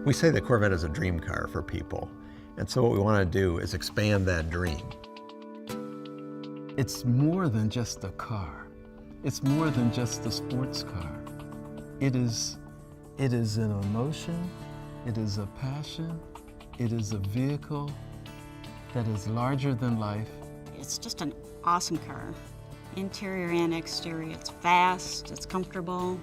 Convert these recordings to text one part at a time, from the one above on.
We say the Corvette is a dream car for people, and so what we want to do is expand that dream. It's more than just a car. It's more than just a sports car. It is an emotion, it is a passion, it is a vehicle that is larger than life. It's just an awesome car. Interior and exterior, it's fast, it's comfortable,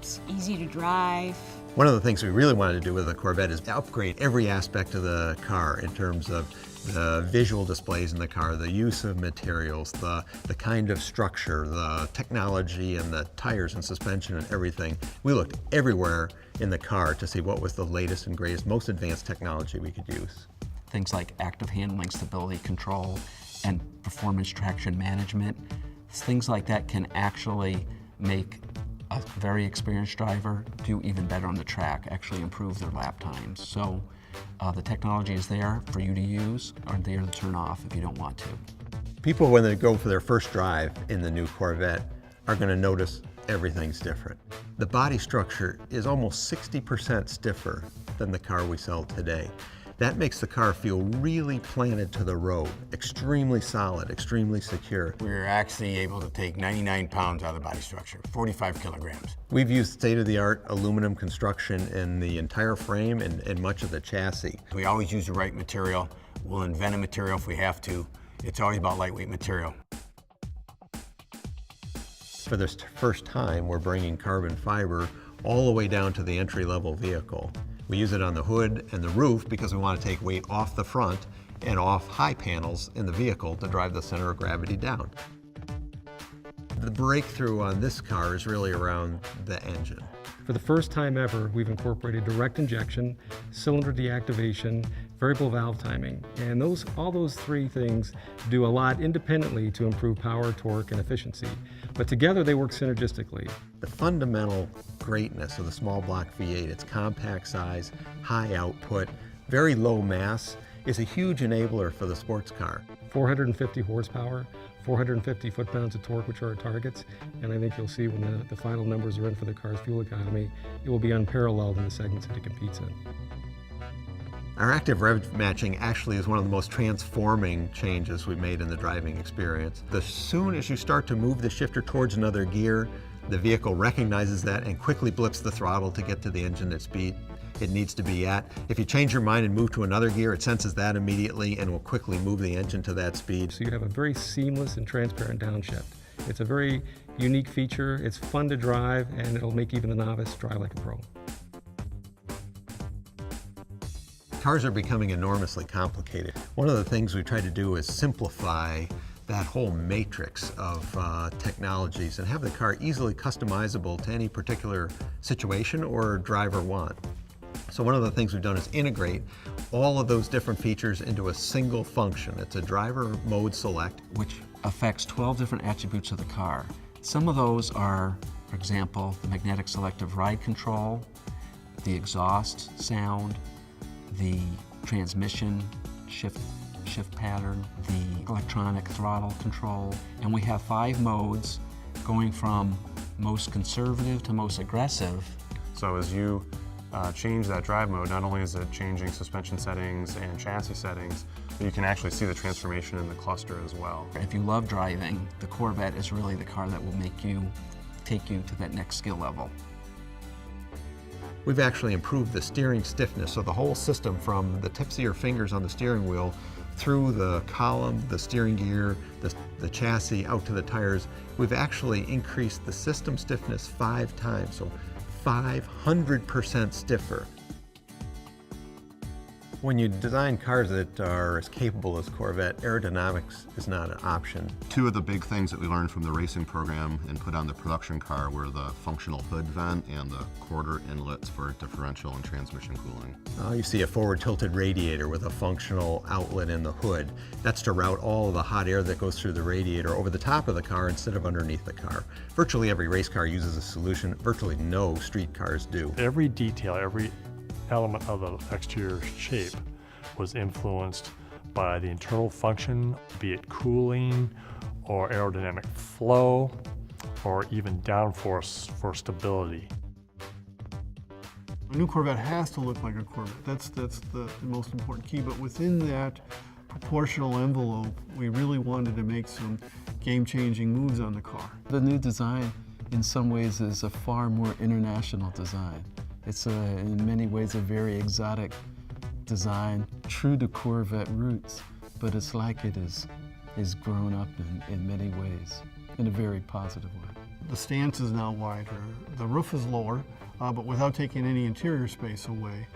it's easy to drive. One of the things we really wanted to do with the Corvette is upgrade every aspect of the car in terms of the visual displays in the car, the use of materials, the kind of structure, the technology and the tires and suspension and everything. We looked everywhere in the car to see what was the latest and greatest, most advanced technology we could use. Things like active handling, stability control, and performance traction management. Things like that can actually make a very experienced driver do even better on the track, actually improve their lap times. So the technology is there for you to use or there to turn off if you don't want to. People, when they go for their first drive in the new Corvette, are going to notice everything's different. The body structure is almost 60% stiffer than the car we sell today. That makes the car feel really planted to the road, extremely solid, extremely secure. We're actually able to take 99 pounds out of the body structure, 45 kilograms. We've used state-of-the-art aluminum construction in the entire frame and much of the chassis. We always use the right material. We'll invent a material if we have to. It's always about lightweight material. For this first time, we're bringing carbon fiber all the way down to the entry-level vehicle. We use it on the hood and the roof because we want to take weight off the front and off high panels in the vehicle to drive the center of gravity down. The breakthrough on this car is really around the engine. For the first time ever, we've incorporated direct injection, cylinder deactivation, variable valve timing, and all those three things do a lot independently to improve power, torque, and efficiency. But together they work synergistically. The fundamental greatness of the small block V8, its compact size, high output, very low mass, is a huge enabler for the sports car. 450 horsepower, 450 foot-pounds of torque, which are our targets, and I think you'll see when the final numbers are in for the car's fuel economy, it will be unparalleled in the segments that it competes in. Our active rev matching actually is one of the most transforming changes we've made in the driving experience. As soon as you start to move the shifter towards another gear, the vehicle recognizes that and quickly blips the throttle to get to the engine at speed it needs to be at. If you change your mind and move to another gear, it senses that immediately and will quickly move the engine to that speed. So you have a very seamless and transparent downshift. It's a very unique feature, it's fun to drive, and it'll make even the novice drive like a pro. Cars are becoming enormously complicated. One of the things we try to do is simplify that whole matrix of technologies and have the car easily customizable to any particular situation or driver want. So one of the things we've done is integrate all of those different features into a single function. It's a driver mode select, which affects 12 different attributes of the car. Some of those are, for example, the magnetic selective ride control, the exhaust sound, the transmission shift pattern, the electronic throttle control, and we have 5 modes going from most conservative to most aggressive. So as you change that drive mode, not only is it changing suspension settings and chassis settings, but you can actually see the transformation in the cluster as well. If you love driving, the Corvette is really the car that will take you to that next skill level. We've actually improved the steering stiffness, so the whole system from the tips of your fingers on the steering wheel through the column, the steering gear, the chassis, out to the tires, we've actually increased the system stiffness 5 times, so 500% stiffer. When you design cars that are as capable as Corvette, aerodynamics is not an option. Two of the big things that we learned from the racing program and put on the production car were the functional hood vent and the quarter inlets for differential and transmission cooling. You see a forward tilted radiator with a functional outlet in the hood. That's to route all of the hot air that goes through the radiator over the top of the car instead of underneath the car. Virtually every race car uses a solution. Virtually no street cars do. Every detail, every element of the exterior shape was influenced by the internal function, be it cooling or aerodynamic flow or even downforce for stability. A new Corvette has to look like a Corvette. That's the most important key. But within that proportional envelope, we really wanted to make some game-changing moves on the car. The new design, in some ways, is a far more international design. It's in many ways a very exotic design, true to Corvette roots, but it's like it is grown up in many ways, in a very positive way. The stance is now wider, the roof is lower, but without taking any interior space away.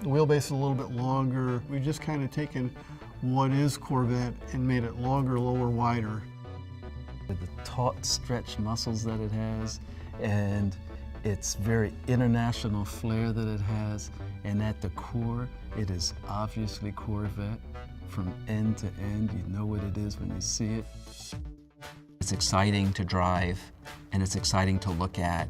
The wheelbase is a little bit longer. We've just kind of taken what is Corvette and made it longer, lower, wider. With the taut, stretched muscles that it has, and its very international flair that it has, and at the core, it is obviously Corvette. From end to end, you know what it is when you see it. It's exciting to drive, and it's exciting to look at.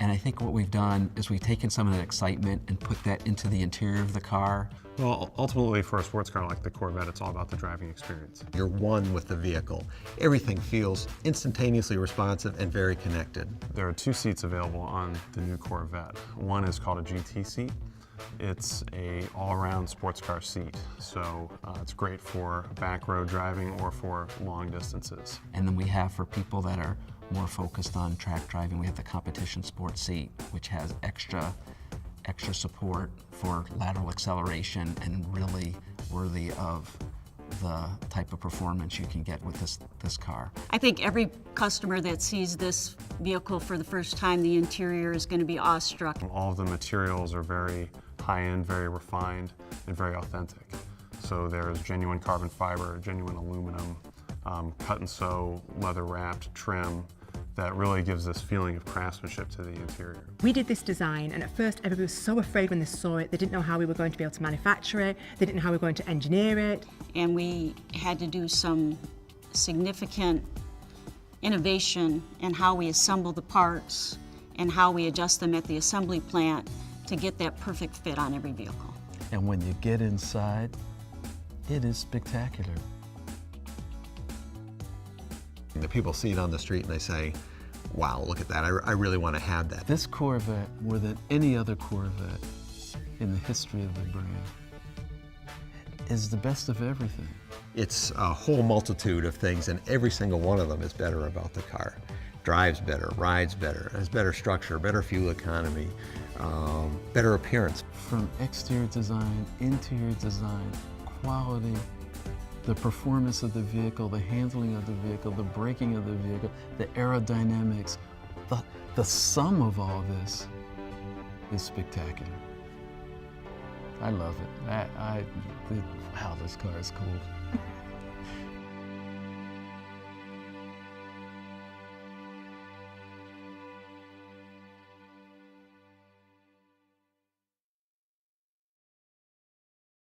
And I think what we've done is we've taken some of that excitement and put that into the interior of the car. Well, ultimately for a sports car like the Corvette, it's all about the driving experience. You're one with the vehicle. Everything feels instantaneously responsive and very connected. There are 2 seats available on the new Corvette. One is called a GT seat. It's a all-around sports car seat, so it's great for back road driving or for long distances. And then we have, for people that are more focused on track driving, we have the competition sports seat, which has extra support for lateral acceleration and really worthy of the type of performance you can get with this car. I think every customer that sees this vehicle for the first time, the interior is going to be awestruck. All of the materials are very high-end, very refined, and very authentic. So there's genuine carbon fiber, genuine aluminum, cut and sew, leather-wrapped trim that really gives this feeling of craftsmanship to the interior. We did this design, and at first everybody was so afraid when they saw it. They didn't know how we were going to be able to manufacture it. They didn't know how we were going to engineer it. And we had to do some significant innovation in how we assemble the parts and how we adjust them at the assembly plant to get that perfect fit on every vehicle. And when you get inside, it is spectacular. The people see it on the street and they say, wow, look at that, I really want to have that. This Corvette, more than any other Corvette in the history of the brand, is the best of everything. It's a whole multitude of things, and every single one of them is better about the car. Drives better, rides better, has better structure, better fuel economy, better appearance. From exterior design, interior design, quality, the performance of the vehicle, the handling of the vehicle, the braking of the vehicle, the aerodynamics, the sum of all this is spectacular. I love it. Wow, this car is cool.